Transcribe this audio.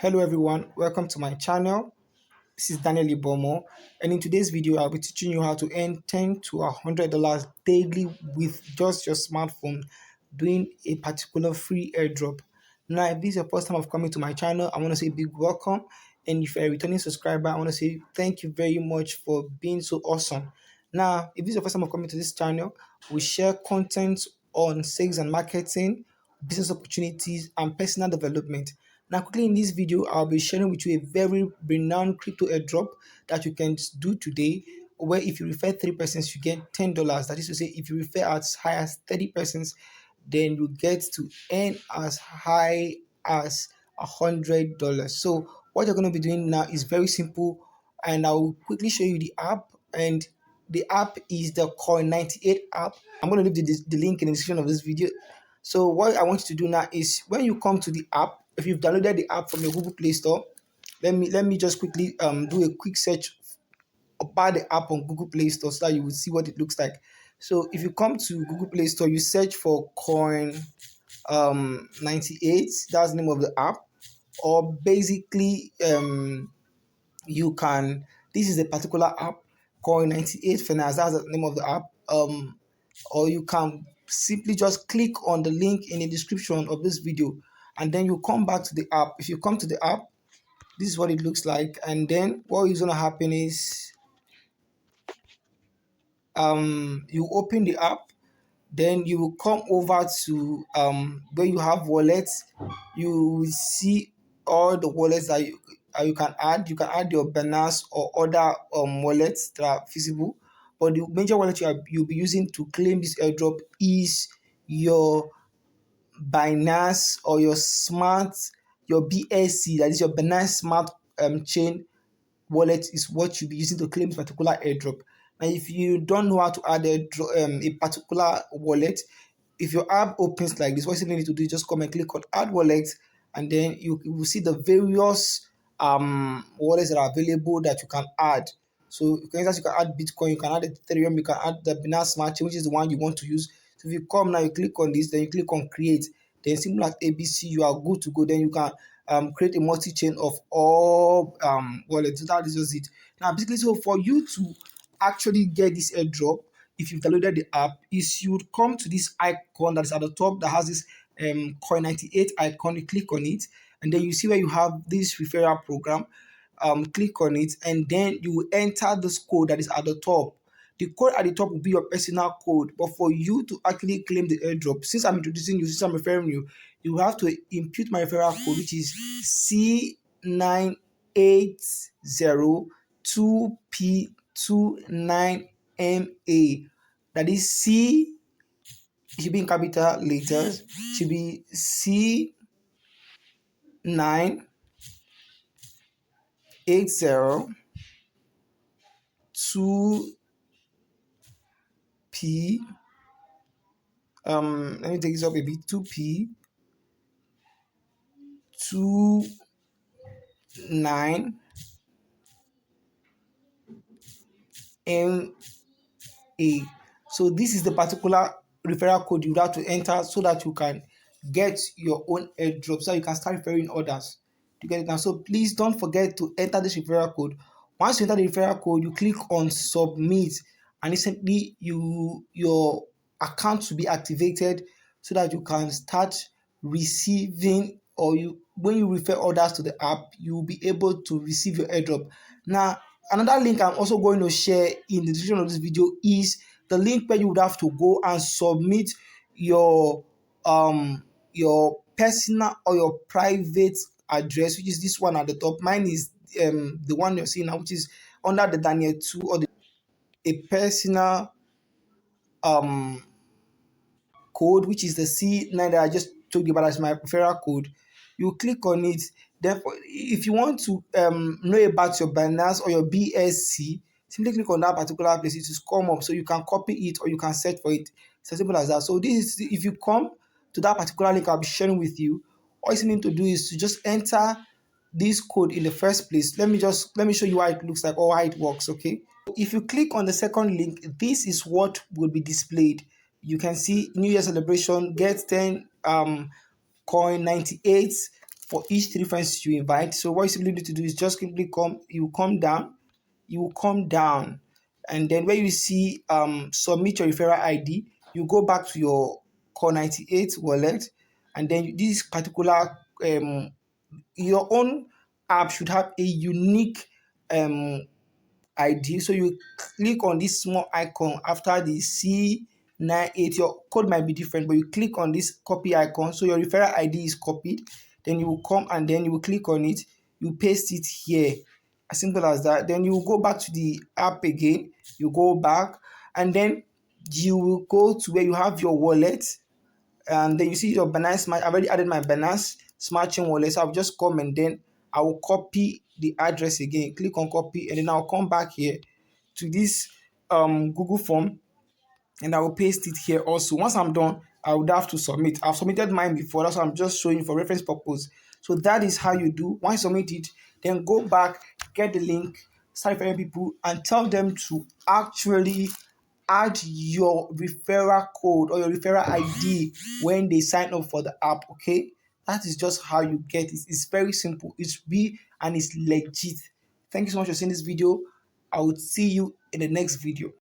Hello everyone, welcome to my channel. This is Daniel Ibomo, and in today's video I'll be teaching you how to earn $10 to $100 daily with just your smartphone doing a particular free airdrop. Now, if this is your first time of coming to my channel, I want to say a big welcome, and if you're a returning subscriber, I want to say thank you very much for being so awesome. Now, if this is your first time of coming to this channel, we share content on sales and marketing, business opportunities, and personal development. Now, quickly in this video, I'll be sharing with you a very renowned crypto airdrop that you can do today, where if you refer 3%, you get $10. That is to say, if you refer as high as 30%, then you get to earn as high as $100. So what you're going to be doing now is very simple, and I'll quickly show you the app. And the app is the Coin98 app. I'm going to leave the link in the description of this video. So what I want you to do now is when you come to the app, if you've downloaded the app from your Google Play Store, let me just quickly do a quick search about the app on Google Play Store so that you will see what it looks like. So if you come to Google Play Store, you search for Coin 98, that's the name of the app, or basically you can, this is a particular app, Coin 98 Finance, that's the name of the app, or you can simply just click on the link in the description of this video, and then you come back to the app. If you come to the app, this is what it looks like, and then what is going to happen is you open the app, then you will come over to where you have wallets. You will see all the wallets that you can add. You can add your Binance or other wallets that are feasible, but the major wallet you'll be using to claim this airdrop is your Binance or your BSC, that is your Binance Smart Chain wallet, is what you'll be using to claim this particular airdrop. Now, if you don't know how to add a particular wallet, if your app opens like this, what you need to do is just come and click on add wallet, and then you will see the various wallets that are available that you can add. So for instance, you can add Bitcoin, you can add Ethereum, you can add the Binance Smart Chain, which is the one you want to use. So if you come now, you click on this, then you click on create, then similar to ABC, you are good to go. Then you can create a multi-chain of all wallets. So that is just it. Now, basically, so for you to actually get this airdrop, if you've downloaded the app, is you would come to this icon that is at the top that has this Coin98 icon. You click on it, and then you see where you have this referral program. Click on it, and then you will enter this code that is at the top. The code at the top will be your personal code, but for you to actually claim the airdrop, since I'm introducing you, since I'm referring you, you have to input my referral code, which is C9802P29MA. That is C, it should be in capital letters, should be C980 2P, let me take this up a bit, 2P 29MA. So this is the particular referral code you have to enter so that you can get your own airdrop, so you can start referring others to get it now. So please don't forget to enter this referral code. Once you enter the referral code, you click on submit, and instantly your account will be activated so that you can start receiving, or when you refer others to the app, you will be able to receive your airdrop. Now, another link I'm also going to share in the description of this video is the link where you would have to go and submit your personal or your private address, which is this one at the top. Mine is the one you're seeing now, which is under the Daniel 2, or a personal code, which is the C9 that I just told you about as my referral code. You click on it. Therefore, if you want to know about your Binance or your BSC, simply click on that particular place. It will come up, so you can copy it or you can search for it. It's as simple as that. So this is, if you come to that particular link I'll be sharing with you, all you need to do is to just enter this code in the first place. Let me show you how it looks like or how it works. Okay, if you click on the second link, this is what will be displayed. You can see New Year celebration, get 10 Coin 98 for each 3 friends you invite. So what you simply need to do is just simply you will come down, and then where you see submit your referral ID, you go back to your Core 98 wallet, and then this particular your own app should have a unique um ID. So you click on this small icon after the C98. Your code might be different, but you click on this copy icon. So your referral ID is copied. Then you will come and then you will click on it. You paste it here. As simple as that. Then you will go back to the app again. You go back and then you will go to where you have your wallet, and then you see your Binance Smart. I've already added my Binance Smart Chain wallet. So I'll just come and then I will copy the address again. Click on copy, and then I'll come back here to this Google form, and I will paste it here also. Once I'm done, I would have to submit. I've submitted mine before, that's why I'm just showing for reference purpose. So that is how you do. Once you submit it, then go back, get the link, start referring people, and tell them to actually add your referral code or your referral ID when they sign up for the app. Okay, that is just how you get it. It's very simple. It's real and it's legit. Thank you so much for seeing this video. I will see you in the next video.